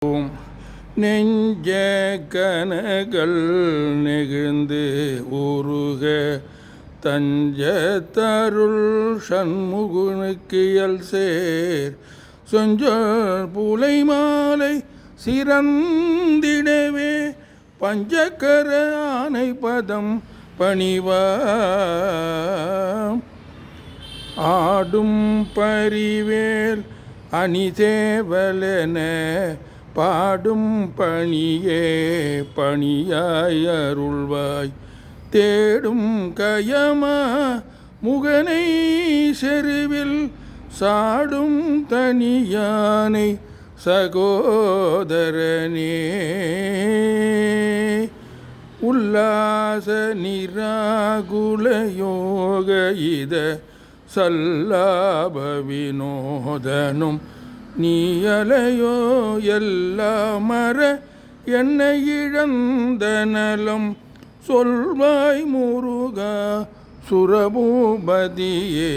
நெஞ்ச கனகள் நெகிழ்ந்து உருக தஞ்ச தருள் சண்முகனுக்கு சேர் சொஞ்சொல் புலை மாலை சிறந்திடவே பஞ்சக்கர ஆனை பதம் பணிவாம் ஆடும் பரிவேல் அணிதேவலென பாடும் பணியே பணியாய் அருள்வாய் தேடும் கயமா முகனை செருவில் சாடும் தனியானை சகோதரனே உல்லாச நிராகுல யோக இத சல்லாப வினோதனும் நீயலையோ எல்லாம் மற என்னை இழந்த நலம் சொல்வாய் முருகா சுரபூபதியே.